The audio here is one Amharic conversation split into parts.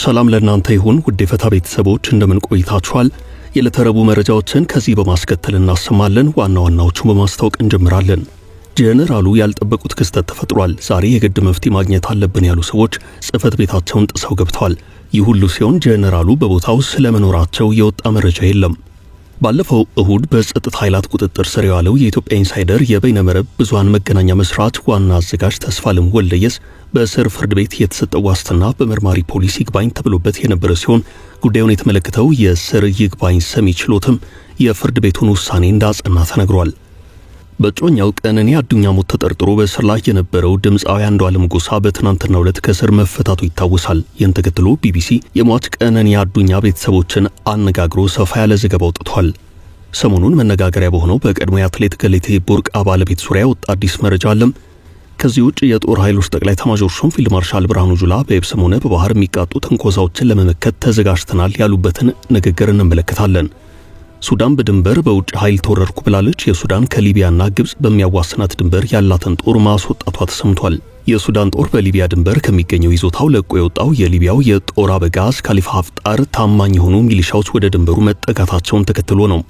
ሰላም ለእናንተ ይሁን ውድ የፈታ ቤተሰቦች እንደምን ቆይታችኋል? የለተረቡ መረጃዎችን ከዚህ በማስከተል እናሰማለን። ዋና ዋናዎቹን በማስተዋወቅ እንጀምራለን። ጄኔራሉ ያልጠበቁት ክስተት ተፈጥሯል። ዛሬ የግድ መፍትሄ ማግኘት አለብን ያሉ ሰዎች ጽፈት ቤታቸውን ጥሰው ገብተዋል። ይህ ሁሉ ሲሆን ጄኔራሉ በቦታው ስለመኖራቸው የወጣ መረጃ የለም። ባለፈው እሁድ በጸጥታ ኃይላት ቁጥጥር ስር ያለው የኢትዮጵያ ኢንሳይደር የበይነመረብ ብዙሃን መገናኛ መስራች ዋና አዘጋጅ ተስፋለም ወልደየስ በስር ፍርድ ቤት የተሰጠው ዋስትና በመርማሪ ፖሊስ ይግባኝ ተብሎበት የነበረ ሲሆን ጉዳዩን የተመለከተው የስር ይግባኝ ሰሚ ችሎትም የፍርድ ቤቱን ውሳኔ እንዳጸና ተነግሯል። በጮኛው ቀነኒ አዱኛ ሞት ተጠርጥሮ በስር ላይ የነበረው ድምጻዊ አንዱዓለም ጎሳ በትናንትናው ዕለት ከስር መፈታቱ ይታወሳል። ይህን ተከትሎ ቢቢሲ የሟች ቀነኒ አዱኛ ቤተሰቦችን አነጋግሮ ሰፋ ያለ ዘገባ አውጥቷል። ሰሞኑን መነጋገሪያ በሆነው በቀድሞ የአትሌት ገለቴ ቡርቃ ባለቤት ዙሪያ ወጣ አዲስ መረጃ አለ። ከዚህ ውጭ የጦር ኃይሎች ጠቅላይ ኤታማዦር ሹም ፊልድ ማርሻል ብርሃኑ ጁላ በየብስም ሆነ በባህር የሚቃጡ ትንኮሳዎችን ለመመከት ተዘጋጅተናል ያሉበትን ንግግር እንመለከታለን። ሱዳን በድንበር በውጭ ኃይል ተወረርኩ ብላለች። የሱዳን ከሊቢያና ግብጽ በሚያዋስናት ድንበር ያላትን ጦር ማስወጣቷ ተሰምቷል። የሱዳን ጦር በሊቢያ ድንበር ከሚገኘው ይዞታው ለቆ የወጣው የሊቢያው የጦር አበጋዝ ካሊፋ ሀፍጣር ታማኝ የሆኑ ሚሊሻዎች ወደ ድንበሩ መጠጋታቸውን ተከትሎ ነው።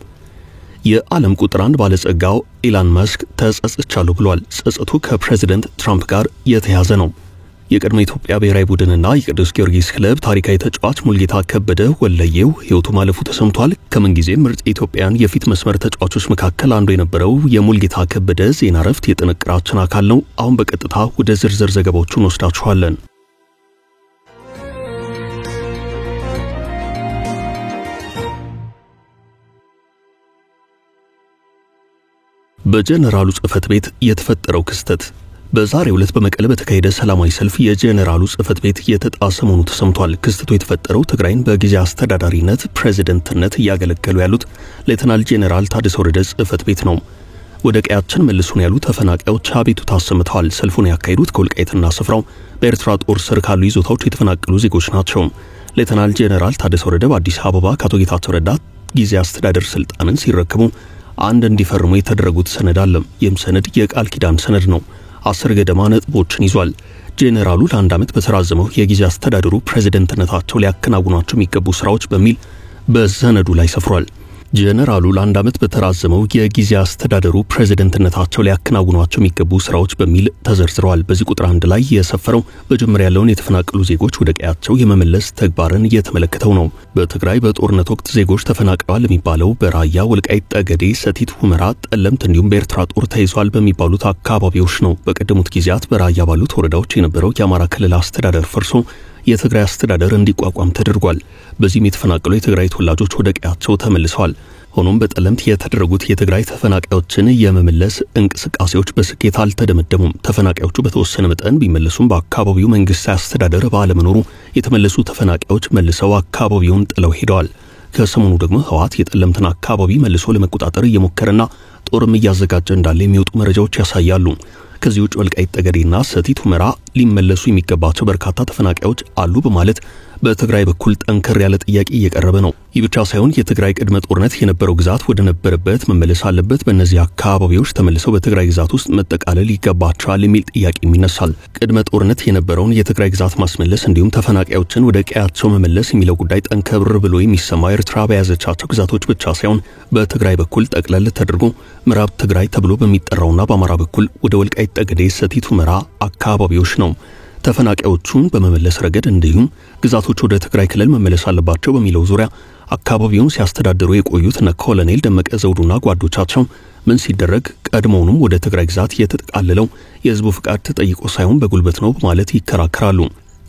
የዓለም ቁጥር 1 ባለጸጋው ኢላን መስክ ተጸጽቻለሁ ብሏል። ጸጸቱ ከፕሬዝዳንት ትራምፕ ጋር የተያዘ ነው። የቀድሞ ኢትዮጵያ ብሔራዊ ቡድንና የቅዱስ ጊዮርጊስ ክለብ ታሪካዊ ተጫዋች ሙልጌታ ከበደ ወለየው ሕይወቱ ማለፉ ተሰምቷል። ከመንጊዜ ምርጥ የኢትዮጵያን የፊት መስመር ተጫዋቾች መካከል አንዱ የነበረው የሙልጌታ ከበደ ዜና እረፍት የጥንቅራችን አካል ነው። አሁን በቀጥታ ወደ ዝርዝር ዘገባዎቹን ወስዳችኋለን። በጄኔራሉ ጽፈት ቤት የተፈጠረው ክስተት በዛሬው ዕለት በመቀለ በተካሄደ ሰላማዊ ሰልፍ የጄኔራሉ ጽፈት ቤት የተጣሰ መሆኑ ተሰምቷል። ክስተቱ የተፈጠረው ትግራይን በጊዜያዊ አስተዳዳሪነት ፕሬዝዳንትነት እያገለገሉ ያሉት ሌተናል ጄኔራል ታደሰ ወረደ ጽፈት ቤት ነው። ወደ ቀያችን መልሱን ያሉ ተፈናቃዮች አቤቱታ አሰምተዋል። ሰልፉን ያካሄዱት ከወልቃይትና ስፍራው በኤርትራ ጦር ስር ካሉ ይዞታዎች የተፈናቀሉ ዜጎች ናቸው። ሌተናል ጄኔራል ታደሰ ወረደ በአዲስ አበባ ከአቶ ጌታቸው ረዳ ጊዜያዊ አስተዳደር ስልጣንን ሲረከቡ አንድ እንዲፈርሙ የተደረጉት ሰነድ አለ። ይህም ሰነድ የቃል ኪዳን ሰነድ ነው። 10 ገደማ ነጥቦችን ይዟል። ጄኔራሉ ለአንድ ዓመት በተራዘመው የጊዜያዊ አስተዳደሩ ፕሬዝዳንትነታቸው ሊያከናውኗቸው የሚገቡ ስራዎች በሚል በሰነዱ ላይ ሰፍሯል። ጄኔራሉ ለአንድ ዓመት በተራዘመው የጊዜያዊ አስተዳደሩ ፕሬዝዳንትነታቸው ሊያከናውኗቸው የሚገቡ ስራዎች በሚል ተዘርዝረዋል። በዚህ ቁጥር 1 ላይ የሰፈረው በመጀመሪያ ያለውን የተፈናቀሉ ዜጎች ወደ ቀያቸው የመመለስ ተግባርን እየተመለከተው ነው። በትግራይ በጦርነት ወቅት ዜጎች ተፈናቅለዋል የሚባለው በራያ፣ ወልቃይት ጠገዴ፣ ሰቲት ሁመራ፣ ጠለምት እንዲሁም በኤርትራ ጦር ተይዟል በሚባሉት አካባቢዎች ነው። በቀደሙት ጊዜያት በራያ ባሉት ወረዳዎች የነበረው የአማራ ክልል አስተዳደር ፈርሶ የትግራይ አስተዳደር እንዲቋቋም ተደርጓል። በዚህም የተፈናቀሉ የትግራይ ተወላጆች ወደ ቀያቸው ተመልሰዋል። ሆኖም በጠለምት የተደረጉት የትግራይ ተፈናቃዮችን የመመለስ እንቅስቃሴዎች በስኬት አልተደመደሙም። ተፈናቃዮቹ በተወሰነ መጠን ቢመለሱም በአካባቢው መንግስታዊ አስተዳደር ባለመኖሩ የተመለሱ ተፈናቃዮች መልሰው አካባቢውን ጥለው ሄደዋል። ከሰሞኑ ደግሞ ህወሓት የጠለምትን አካባቢ መልሶ ለመቆጣጠር እየሞከረና ጦርም እያዘጋጀ እንዳለ የሚወጡ መረጃዎች ያሳያሉ። ከዚህ ውጭ ወልቃይት ጠገዴና ሰቲት ሁመራ ሊመለሱ የሚገባቸው በርካታ ተፈናቃዮች አሉ በማለት በትግራይ በኩል ጠንከር ያለ ጥያቄ እየቀረበ ነው። ይህ ብቻ ሳይሆን የትግራይ ቅድመ ጦርነት የነበረው ግዛት ወደ ነበረበት መመለስ አለበት፣ በእነዚህ አካባቢዎች ተመልሰው በትግራይ ግዛት ውስጥ መጠቃለል ይገባቸዋል የሚል ጥያቄ ይነሳል። ቅድመ ጦርነት የነበረውን የትግራይ ግዛት ማስመለስ እንዲሁም ተፈናቃዮችን ወደ ቀያቸው መመለስ የሚለው ጉዳይ ጠንከር ብሎ የሚሰማው ኤርትራ በያዘቻቸው ግዛቶች ብቻ ሳይሆን በትግራይ በኩል ጠቅለል ተደርጎ ምዕራብ ትግራይ ተብሎ በሚጠራውና በአማራ በኩል ወደ ወልቃይት ጠገዴ፣ ሰቲት ሁመራ አካባቢዎች ነው። ተፈናቃዮቹን በመመለስ ረገድ እንዲሁም ግዛቶች ወደ ትግራይ ክልል መመለስ አለባቸው በሚለው ዙሪያ አካባቢውን ሲያስተዳድሩ የቆዩት ኮሎኔል ደመቀ ዘውዱና ጓዶቻቸው ምን ሲደረግ ቀድሞውንም ወደ ትግራይ ግዛት የተጠቃለለው የህዝቡ ፍቃድ ተጠይቆ ሳይሆን በጉልበት ነው በማለት ይከራከራሉ።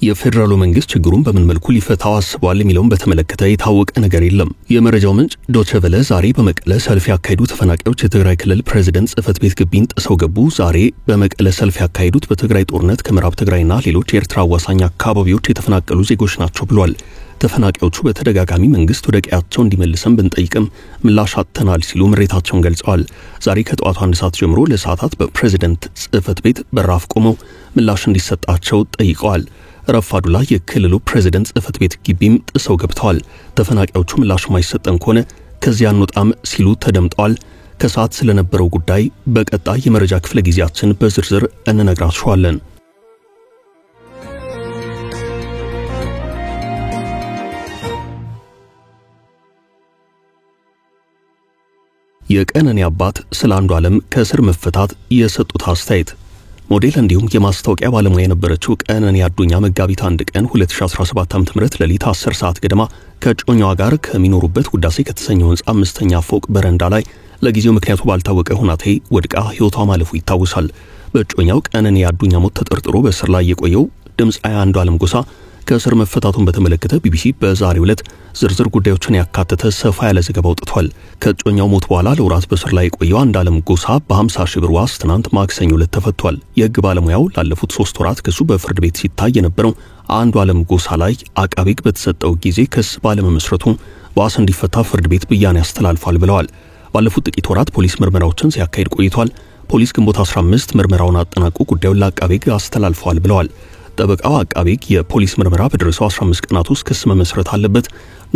የፌደራሉ መንግስት ችግሩን በምን መልኩ ሊፈታው አስቧል የሚለውን በተመለከተ የታወቀ ነገር የለም። የመረጃው ምንጭ ዶቼ ቬለ ዛሬ በመቀለ ሰልፍ ያካሄዱ ተፈናቃዮች የትግራይ ክልል ፕሬዝዳንት ጽፈት ቤት ግቢን ጥሰው ገቡ። ዛሬ በመቀለ ሰልፍ ያካሄዱት በትግራይ ጦርነት ከምዕራብ ትግራይና ሌሎች የኤርትራ አዋሳኝ አካባቢዎች የተፈናቀሉ ዜጎች ናቸው ብሏል። ተፈናቃዮቹ በተደጋጋሚ መንግስት ወደ ቀያቸው እንዲመልሰን ብንጠይቅም ምላሽ አጥተናል ሲሉ ምሬታቸውን ገልጸዋል። ዛሬ ከጠዋቱ 1 ሰዓት ጀምሮ ለሰዓታት በፕሬዝዳንት ጽፈት ቤት በራፍ ቆመው ምላሽ እንዲሰጣቸው ጠይቀዋል። ረፋዱ ላይ የክልሉ ፕሬዝዳንት ጽህፈት ቤት ግቢም ጥሰው ገብተዋል። ተፈናቃዮቹ ምላሽ ማይሰጠን ከሆነ ከዚያ አንወጣም ሲሉ ተደምጠዋል። ከሰዓት ስለነበረው ጉዳይ በቀጣይ የመረጃ ክፍለ ጊዜያችን በዝርዝር እንነግራችኋለን። የቀነኒ አባት ስለ አንዱዓለም ከእስር መፈታት የሰጡት አስተያየት። ሞዴል እንዲሁም የማስታወቂያ ባለሙያ የነበረችው ቀነኒ አዱኛ መጋቢት 1 ቀን 2017 ዓ.ም ሌሊት 10 ሰዓት ገደማ ከጮኛዋ ጋር ከሚኖሩበት ውዳሴ ከተሰኘው ህንጻ 5ኛ ፎቅ በረንዳ ላይ ለጊዜው ምክንያቱ ባልታወቀ ሁናቴ ወድቃ ህይወቷ ማለፉ ይታወሳል። በጮኛው ቀነኒ አዱኛ ሞት ተጠርጥሮ በእስር ላይ የቆየው ድምጻዊ አንዱዓለም ጎሳ ከእስር መፈታቱን በተመለከተ ቢቢሲ በዛሬው ዕለት ዝርዝር ጉዳዮችን ያካተተ ሰፋ ያለ ዘገባ አውጥቷል። ከጮኛው ሞት በኋላ ለወራት በእስር ላይ የቆየው አንዱዓለም ጎሳ በ50 ሺህ ብር ዋስ ትናንት ማክሰኞ ዕለት ተፈቷል። የህግ ባለሙያው ላለፉት 3 ወራት ክሱ በፍርድ ቤት ሲታይ የነበረው አንዱዓለም ጎሳ ላይ አቃቤ ህግ በተሰጠው ጊዜ ክስ ባለመመስረቱ ዋስ እንዲፈታ ፍርድ ቤት ብያኔ አስተላልፏል ብለዋል። ባለፉት ጥቂት ወራት ፖሊስ ምርመራዎችን ሲያካሂድ ቆይቷል። ፖሊስ ግንቦት 15 ምርመራውን አጠናቆ ጉዳዩን ለአቃቤ ህግ አስተላልፏል ብለዋል። ጠበቃው አቃቤ ህግ የፖሊስ ምርመራ በደረሰው 15 ቀናት ውስጥ ክስ መመስረት አለበት፣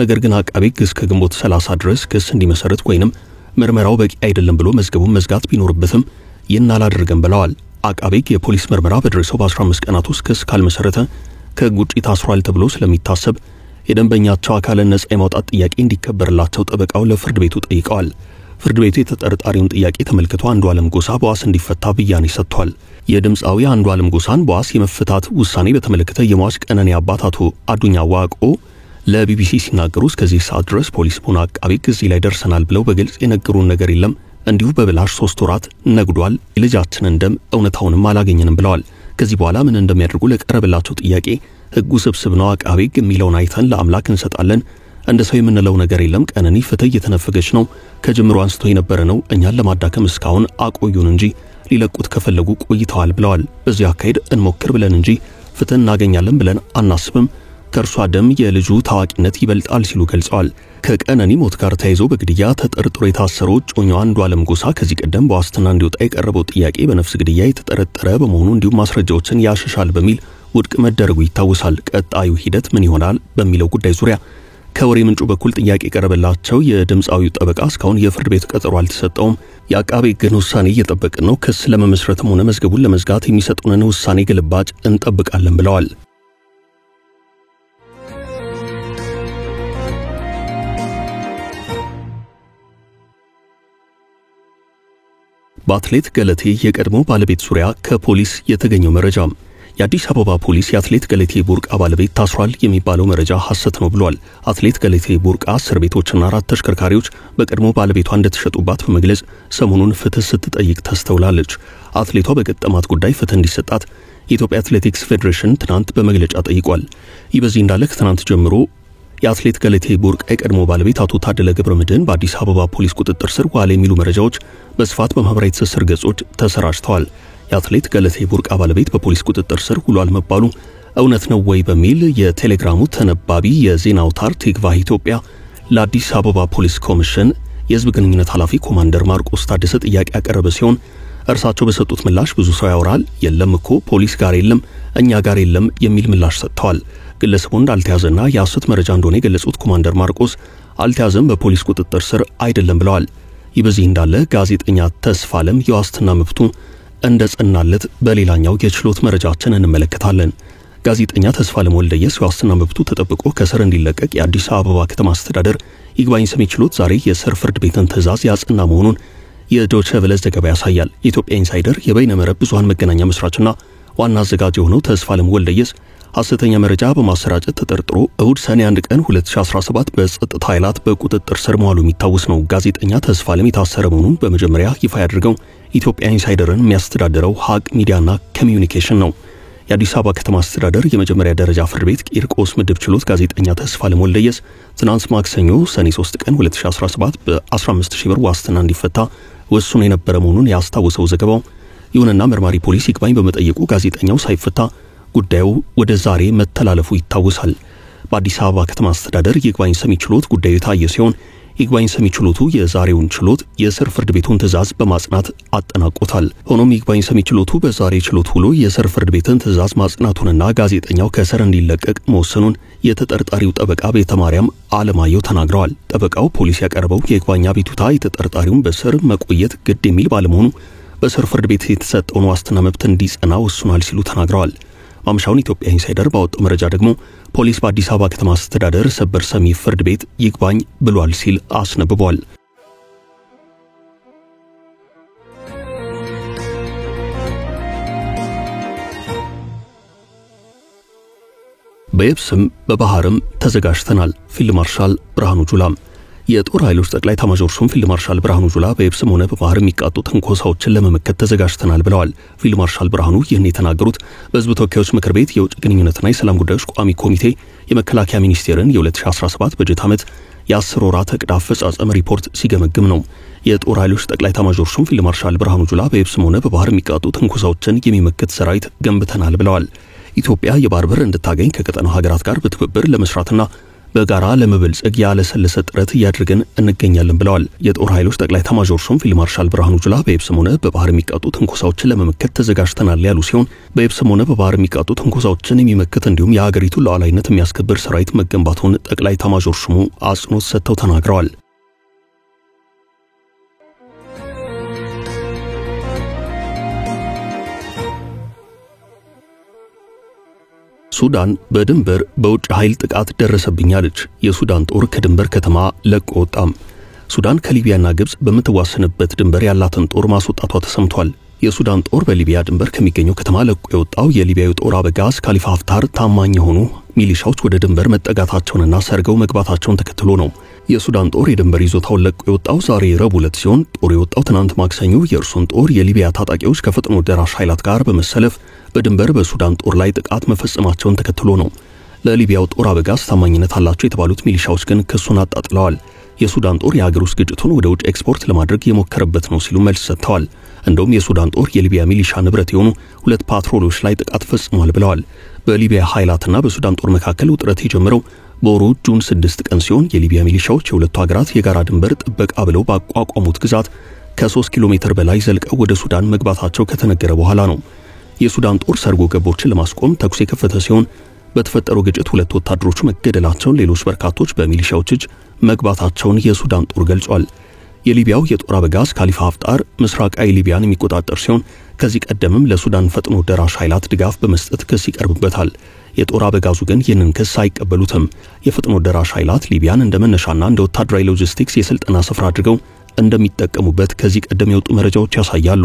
ነገር ግን አቃቤ ህግ እስከ ግንቦት 30 ድረስ ክስ እንዲመሰርት ወይንም ምርመራው በቂ አይደለም ብሎ መዝገቡን መዝጋት ቢኖርበትም ይህን አላደረገም ብለዋል። አቃቤ ህግ የፖሊስ ምርመራ በደረሰው በ15 ቀናት ውስጥ ክስ ካልመሰረተ ከህግ ውጪ ታስሯል ተብሎ ስለሚታሰብ የደንበኛቸው አካልን ነጻ የማውጣት ጥያቄ እንዲከበርላቸው ጠበቃው ለፍርድ ቤቱ ጠይቀዋል። ፍርድ ቤቱ የተጠርጣሪውን ጥያቄ ተመልክቶ አንዱዓለም ጎሳ በዋስ እንዲፈታ ብያኔ ሰጥቷል። የድምጻዊ አንዱዓለም ጎሳን በዋስ የመፈታት ውሳኔ በተመለከተ የሟች ቀነኒ አባት አቶ አዱኛ ዋቆ ለቢቢሲ ሲናገሩ እስከዚህ ሰዓት ድረስ ፖሊስ ሆነ አቃቤ ህግ እዚህ ላይ ደርሰናል ብለው በግልጽ የነገሩን ነገር የለም። እንዲሁ በብላሽ 3 ወራት ነግዷል። የልጃችንን ደም እውነታውንም አላገኘንም ብለዋል። ከዚህ በኋላ ምን እንደሚያደርጉ ለቀረበላቸው ጥያቄ ህጉ ስብስብ ነው፣ አቃቤ ህግ የሚለውን አይተን ለአምላክ እንሰጣለን። እንደ ሰው የምንለው ነገር የለም። ቀነኒ ፍትህ እየተነፈገች ነው። ከጅምሩ አንስቶ የነበረ ነው። እኛን ለማዳከም እስካሁን አቆዩን እንጂ ሊለቁት ከፈለጉ ቆይተዋል ብለዋል። በዚህ አካሄድ እንሞክር ብለን እንጂ ፍትህ እናገኛለን ብለን አናስብም። ከእርሷ ደም የልጁ ታዋቂነት ይበልጣል ሲሉ ገልጸዋል። ከቀነኒ ሞት ጋር ተያይዞ በግድያ ተጠርጥሮ የታሰረው ጮኛው አንዱዓለም ጎሳ ከዚህ ቀደም በዋስትና እንዲወጣ የቀረበው ጥያቄ በነፍስ ግድያ የተጠረጠረ በመሆኑ እንዲሁም ማስረጃዎችን ያሸሻል በሚል ውድቅ መደረጉ ይታወሳል። ቀጣዩ ሂደት ምን ይሆናል በሚለው ጉዳይ ዙሪያ ከወሬ ምንጩ በኩል ጥያቄ ቀረበላቸው የድምጻዊው ጠበቃ እስካሁን የፍርድ ቤት ቀጠሮ አልተሰጠውም፣ የአቃቤ ህግን ውሳኔ እየጠበቅን ነው፣ ክስ ለመመስረትም ሆነ መዝገቡን ለመዝጋት የሚሰጡንን ውሳኔ ግልባጭ እንጠብቃለን ብለዋል። በአትሌት ገለቴ የቀድሞ ባለቤት ዙሪያ ከፖሊስ የተገኘው መረጃ። የአዲስ አበባ ፖሊስ የአትሌት ገለቴ ቡርቃ ባለቤት ታስሯል የሚባለው መረጃ ሐሰት ነው ብሏል። አትሌት ገለቴ ቡርቃ 10 ቤቶችና 4 ተሽከርካሪዎች በቀድሞ ባለቤቷ እንደተሸጡባት በመግለጽ ሰሞኑን ፍትህ ስትጠይቅ ተስተውላለች። አትሌቷ በገጠማት ጉዳይ ፍትህ እንዲሰጣት የኢትዮጵያ አትሌቲክስ ፌዴሬሽን ትናንት በመግለጫ ጠይቋል። ይህ በዚህ እንዳለ ከትናንት ጀምሮ የአትሌት ገለቴ ቡርቃ የቀድሞ ባለቤት አቶ ታደለ ገብረመድህን በአዲስ አበባ ፖሊስ ቁጥጥር ስር ዋለ የሚሉ መረጃዎች በስፋት በማህበራዊ ትስስር ገጾች ተሰራጭተዋል። የአትሌት ገለቴ ቡርቃ ባለቤት በፖሊስ ቁጥጥር ስር ውሏል መባሉ እውነት ነው ወይ በሚል የቴሌግራሙ ተነባቢ የዜና አውታር ቲግቫህ ኢትዮጵያ ለአዲስ አበባ ፖሊስ ኮሚሽን የህዝብ ግንኙነት ኃላፊ ኮማንደር ማርቆስ ታደሰ ጥያቄ ያቀረበ ሲሆን እርሳቸው በሰጡት ምላሽ ብዙ ሰው ያወራል፣ የለም እኮ ፖሊስ ጋር የለም፣ እኛ ጋር የለም የሚል ምላሽ ሰጥተዋል። ግለሰቡ እንዳልተያዘና የሐሰት መረጃ እንደሆነ የገለጹት ኮማንደር ማርቆስ አልተያዘም፣ በፖሊስ ቁጥጥር ስር አይደለም ብለዋል። ይህ በዚህ እንዳለ ጋዜጠኛ ተስፋለም የዋስትና መብቱ እንደጸናለት በሌላኛው የችሎት መረጃችን እንመለከታለን። ጋዜጠኛ ተስፋለም ወልደየስ የዋስትና መብቱ ተጠብቆ ከስር እንዲለቀቅ የአዲስ አበባ ከተማ አስተዳደር ይግባኝ ሰሚ ችሎት ዛሬ የስር ፍርድ ቤትን ትዕዛዝ ያጸና መሆኑን የዶይቼ ቬለ ዘገባ ያሳያል። የኢትዮጵያ ኢንሳይደር የበይነ መረብ ብዙሃን መገናኛ መስራችና ዋና አዘጋጅ የሆነው ተስፋለም ወልደየስ ሐሰተኛ መረጃ በማሰራጨት ተጠርጥሮ እሁድ ሰኔ 1 ቀን 2017 በጸጥታ ኃይላት በቁጥጥር ስር መዋሉ የሚታወስ ነው። ጋዜጠኛ ተስፋለም የታሰረ መሆኑን በመጀመሪያ ይፋ ያደረገው ኢትዮጵያ ኢንሳይደርን የሚያስተዳድረው ሀቅ ሚዲያና ኮሚዩኒኬሽን ነው። የአዲስ አበባ ከተማ አስተዳደር የመጀመሪያ ደረጃ ፍርድ ቤት ቂርቆስ ምድብ ችሎት ጋዜጠኛ ተስፋለም ወልደየስ ትናንት ማክሰኞ ሰኔ 3 ቀን 2017 በ15000 ብር ዋስትና እንዲፈታ ወስኖ የነበረ መሆኑን ያስታወሰው ዘገባው፣ ይሁንና መርማሪ ፖሊስ ይግባኝ በመጠየቁ ጋዜጠኛው ሳይፈታ ጉዳዩ ወደ ዛሬ መተላለፉ ይታወሳል። በአዲስ አበባ ከተማ አስተዳደር ይግባኝ ሰሚ ችሎት ጉዳዩ የታየ ሲሆን ይግባኝ ሰሚ ችሎቱ የዛሬውን ችሎት የስር ፍርድ ቤቱን ትዕዛዝ በማጽናት አጠናቆታል። ሆኖም ይግባኝ ሰሚ ችሎቱ በዛሬ ችሎት ውሎ የስር ፍርድ ቤትን ትዕዛዝ ማጽናቱንና ጋዜጠኛው ከስር እንዲለቀቅ መወሰኑን የተጠርጣሪው ጠበቃ ቤተማርያም አለማየሁ ተናግረዋል። ጠበቃው ፖሊስ ያቀረበው የይግባኝ አቤቱታ የተጠርጣሪውን በስር መቆየት ግድ የሚል ባለመሆኑ በስር ፍርድ ቤት የተሰጠውን ዋስትና መብት እንዲጸና ወስኗል ሲሉ ተናግረዋል። ማምሻውን ኢትዮጵያ ኢንሳይደር ባወጣው መረጃ ደግሞ ፖሊስ በአዲስ አበባ ከተማ አስተዳደር ሰበር ሰሚ ፍርድ ቤት ይግባኝ ብሏል ሲል አስነብቧል። በየብስም በባህርም ተዘጋጅተናል። ፊልድ ማርሻል ብርሃኑ ጁላ የጦር ኃይሎች ጠቅላይ ኤታማዦር ሹም ፊልድ ማርሻል ብርሃኑ ጁላ በየብስም ሆነ በባህር የሚቃጡ ትንኮሳዎችን ለመመከት ተዘጋጅተናል ብለዋል። ፊልድ ማርሻል ብርሃኑ ይህን የተናገሩት በሕዝብ ተወካዮች ምክር ቤት የውጭ ግንኙነትና የሰላም ጉዳዮች ቋሚ ኮሚቴ የመከላከያ ሚኒስቴርን የ2017 በጀት ዓመት የ10 ወራት ዕቅድ አፈጻጸም ሪፖርት ሲገመግም ነው። የጦር ኃይሎች ጠቅላይ ኤታማዦር ሹም ፊልድ ማርሻል ብርሃኑ ጁላ በየብስም ሆነ በባህር የሚቃጡ ትንኮሳዎችን የሚመከት ሰራዊት ገንብተናል ብለዋል። ኢትዮጵያ የባህር በር እንድታገኝ ከቀጠናው ሀገራት ጋር በትብብር ለመስራትና በጋራ ለመበልጸግ ያለሰለሰ ጥረት እያደረግን እንገኛለን ብለዋል። የጦር ኃይሎች ጠቅላይ ኤታማዦር ሹም ፊልድ ማርሻል ብርሃኑ ጁላ በየብስም ሆነ በባህር የሚቃጡ ትንኮሳዎችን ለመመከት ተዘጋጅተናል ያሉ ሲሆን በየብስም ሆነ በባህር የሚቃጡ ትንኮሳዎችን የሚመከት እንዲሁም የሀገሪቱን ሉዓላዊነት የሚያስከብር ሰራዊት መገንባቱን ጠቅላይ ኤታማዦር ሹሙ አጽንኦት ሰጥተው ተናግረዋል። ሱዳን በድንበር በውጭ ኃይል ጥቃት ደረሰብኛለች። የሱዳን ጦር ከድንበር ከተማ ለቆ ወጣም። ሱዳን ከሊቢያና ግብጽ በመተዋሰነበት ድንበር ያላትን ጦር ማስወጣቷ ተሰምቷል። የሱዳን ጦር በሊቢያ ድንበር ከሚገኘው ከተማ ለቆ የወጣው የሊቢያው ጦር አበጋዝ ካሊፋ ሀፍታር ታማኝ የሆኑ ሚሊሻዎች ወደ ድንበር መጠጋታቸውንና ሰርገው መግባታቸውን ተከትሎ ነው። የሱዳን ጦር የድንበር ይዞታውን ለቆ የወጣው ዛሬ ረቡዕ ዕለት ሲሆን ጦር የወጣው ትናንት ማክሰኞ የእርሱን ጦር የሊቢያ ታጣቂዎች ከፈጥኖ ደራሽ ኃይላት ጋር በመሰለፍ በድንበር በሱዳን ጦር ላይ ጥቃት መፈጸማቸውን ተከትሎ ነው። ለሊቢያው ጦር አበጋዝ ታማኝነት አላቸው የተባሉት ሚሊሻዎች ግን ክሱን አጣጥለዋል። የሱዳን ጦር የሀገር ውስጥ ግጭቱን ወደ ውጭ ኤክስፖርት ለማድረግ የሞከረበት ነው ሲሉ መልስ ሰጥተዋል። እንደውም የሱዳን ጦር የሊቢያ ሚሊሻ ንብረት የሆኑ 2 ፓትሮሎች ላይ ጥቃት ፈጽሟል ብለዋል። በሊቢያ ኃይላትና በሱዳን ጦር መካከል ውጥረት የጀመረው በወሩ ጁን 6 ቀን ሲሆን የሊቢያ ሚሊሻዎች የሁለቱ ሀገራት የጋራ ድንበር ጥበቃ ብለው ባቋቋሙት ግዛት ከ3 ኪሎ ሜትር በላይ ዘልቀው ወደ ሱዳን መግባታቸው ከተነገረ በኋላ ነው። የሱዳን ጦር ሰርጎ ገቦችን ለማስቆም ተኩስ የከፈተ ሲሆን በተፈጠረው ግጭት 2 ወታደሮች መገደላቸውን፣ ሌሎች በርካቶች በሚሊሻዎች እጅ መግባታቸውን የሱዳን ጦር ገልጿል። የሊቢያው የጦር አበጋዝ ካሊፋ ሀፍጣር ምስራቃዊ ሊቢያን የሚቆጣጠር ሲሆን ከዚህ ቀደምም ለሱዳን ፈጥኖ ደራሽ ኃይላት ድጋፍ በመስጠት ክስ ይቀርብበታል። የጦር አበጋዙ ግን ይህንን ክስ አይቀበሉትም። የፈጥኖ ደራሽ ኃይላት ሊቢያን እንደ መነሻና እንደ ወታደራዊ ሎጂስቲክስ የስልጠና ስፍራ አድርገው እንደሚጠቀሙበት ከዚህ ቀደም የወጡ መረጃዎች ያሳያሉ።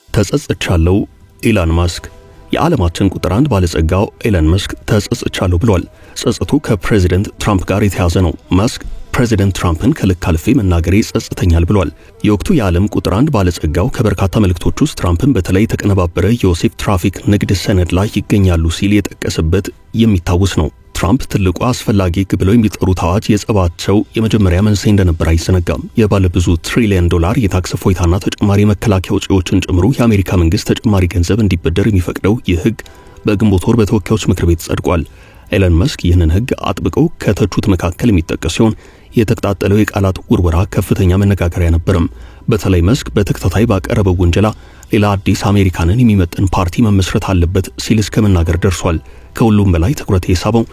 ተጸጽቻለሁ ኢላን ማስክ። የዓለማችን ቁጥር 1 ባለጸጋው ኢላን ማስክ ተጸጽቻለሁ ብሏል። ጸጸቱ ከፕሬዚደንት ትራምፕ ጋር የተያዘ ነው። ማስክ ፕሬዚደንት ትራምፕን ከልክ አልፌ መናገሬ ጸጽተኛል ብሏል። የወቅቱ የዓለም ቁጥር 1 ባለጸጋው ከበርካታ መልእክቶች ውስጥ ትራምፕን በተለይ የተቀነባበረ የወሲብ ትራፊክ ንግድ ሰነድ ላይ ይገኛሉ ሲል የጠቀሰበት የሚታወስ ነው። ትራምፕ ትልቁ አስፈላጊ ሕግ ብለው የሚጠሩት አዋጅ የጸባቸው የመጀመሪያ መንስኤ እንደነበር አይዘነጋም። የባለ ብዙ ትሪሊየን ዶላር የታክስ ፎይታና ተጨማሪ መከላከያ ወጪዎችን ጨምሮ የአሜሪካ መንግስት ተጨማሪ ገንዘብ እንዲበደር የሚፈቅደው ይህ ሕግ በግንቦት ወር በተወካዮች ምክር ቤት ጸድቋል። ኤለን መስክ ይህንን ሕግ አጥብቀው ከተቹት መካከል የሚጠቀስ ሲሆን የተቀጣጠለው የቃላት ውርወራ ከፍተኛ መነጋገሪያ ነበርም። በተለይ መስክ በተከታታይ ባቀረበው ውንጀላ ሌላ አዲስ አሜሪካንን የሚመጥን ፓርቲ መመስረት አለበት ሲል እስከ መናገር ደርሷል። ከሁሉም በላይ ትኩረት የሳበው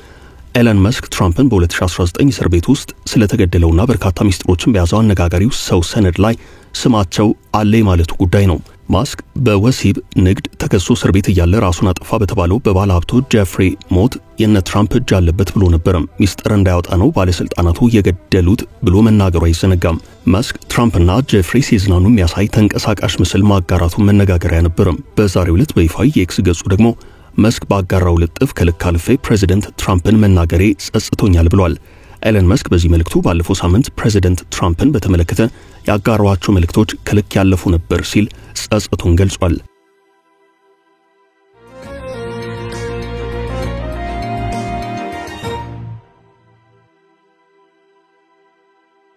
ኤለን መስክ ትራምፕን በ2019 እስር ቤት ውስጥ ስለተገደለውና በርካታ ሚስጥሮችን በያዘው አነጋጋሪው ሰው ሰነድ ላይ ስማቸው አለ ማለቱ ጉዳይ ነው። ማስክ በወሲብ ንግድ ተከሶ እስር ቤት እያለ ራሱን አጠፋ በተባለው በባለ ሀብቱ ጄፍሪ ሞት የነ ትራምፕ እጅ አለበት ብሎ ነበርም። ሚስጥር እንዳያወጣ ነው ባለስልጣናቱ የገደሉት ብሎ መናገሩ አይዘነጋም። ማስክ ትራምፕና ጄፍሪ ሲዝናኑ የሚያሳይ ተንቀሳቃሽ ምስል ማጋራቱን መነጋገሪያ ነበርም። በዛሬው ዕለት በይፋዊ የኤክስ ገጹ ደግሞ መስክ ባጋራው ልጥፍ ከልክ አልፌ ፕሬዚደንት ትራምፕን መናገሬ ጸጽቶኛል ብሏል። ኤለን መስክ በዚህ መልእክቱ ባለፈው ሳምንት ፕሬዚደንት ትራምፕን በተመለከተ ያጋሯቸው መልእክቶች ከልክ ያለፉ ነበር ሲል ጸጸቱን ገልጿል።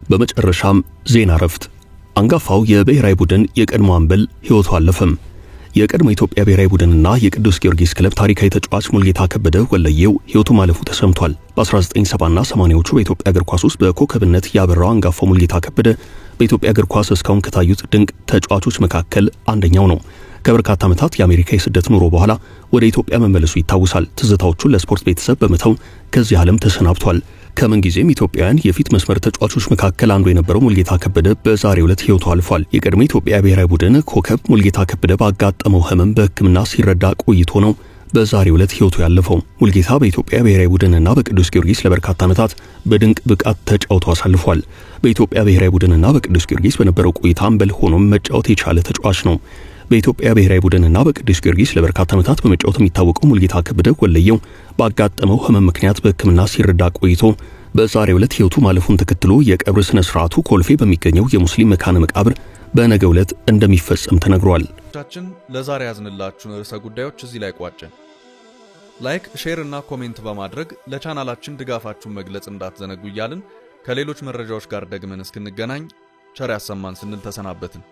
በመጨረሻም ዜና እረፍት። አንጋፋው የብሔራዊ ቡድን የቀድሞ አምበል ሕይወቱ አለፈም። የቀድሞ ኢትዮጵያ ብሔራዊ ቡድንና የቅዱስ ጊዮርጊስ ክለብ ታሪካዊ ተጫዋች ሙልጌታ ከበደ ወለየው ሕይወቱ ማለፉ ተሰምቷል። በ1970ና 80ዎቹ በኢትዮጵያ እግር ኳስ ውስጥ በኮከብነት ያበራው አንጋፋው ሙልጌታ ከበደ በኢትዮጵያ እግር ኳስ እስካሁን ከታዩት ድንቅ ተጫዋቾች መካከል አንደኛው ነው። ከበርካታ ዓመታት የአሜሪካ የስደት ኑሮ በኋላ ወደ ኢትዮጵያ መመለሱ ይታወሳል። ትዝታዎቹን ለስፖርት ቤተሰብ በመተው ከዚህ ዓለም ተሰናብቷል። ከመንጊዜም ኢትዮጵያውያን የፊት መስመር ተጫዋቾች መካከል አንዱ የነበረው ሙልጌታ ከበደ በዛሬው ዕለት ሕይወቱ አልፏል። የቀድሞ ኢትዮጵያ ብሔራዊ ቡድን ኮከብ ሙልጌታ ከበደ ባጋጠመው ሕመም በሕክምና ሲረዳ ቆይቶ ነው በዛሬው ዕለት ሕይወቱ ያለፈው። ሙልጌታ በኢትዮጵያ ብሔራዊ ቡድንና በቅዱስ ጊዮርጊስ ለበርካታ ዓመታት በድንቅ ብቃት ተጫውቶ አሳልፏል። በኢትዮጵያ ብሔራዊ ቡድንና በቅዱስ ጊዮርጊስ በነበረው ቆይታ አምበል ሆኖም መጫወት የቻለ ተጫዋች ነው። በኢትዮጵያ ብሔራዊ ቡድንና በቅዱስ ጊዮርጊስ ለበርካታ ዓመታት በመጫወት የሚታወቀው ሙልጌታ ከበደ ወለየው ባጋጠመው ሕመም ምክንያት በሕክምና ሲረዳ ቆይቶ በዛሬው ዕለት ሕይወቱ ማለፉን ተከትሎ የቀብር ስነ ስርዓቱ ኮልፌ በሚገኘው የሙስሊም መካነ መቃብር በነገው ዕለት እንደሚፈጸም ተነግሯል። ለዛሬ ያዝንላችሁን ርዕሰ ጉዳዮች እዚህ ላይ ቋጨን። ላይክ፣ ሼር እና ኮሜንት በማድረግ ለቻናላችን ድጋፋችሁን መግለጽ እንዳትዘነጉ እያልን ከሌሎች መረጃዎች ጋር ደግመን እስክንገናኝ ቸር ያሰማን ስንል ተሰናበትን።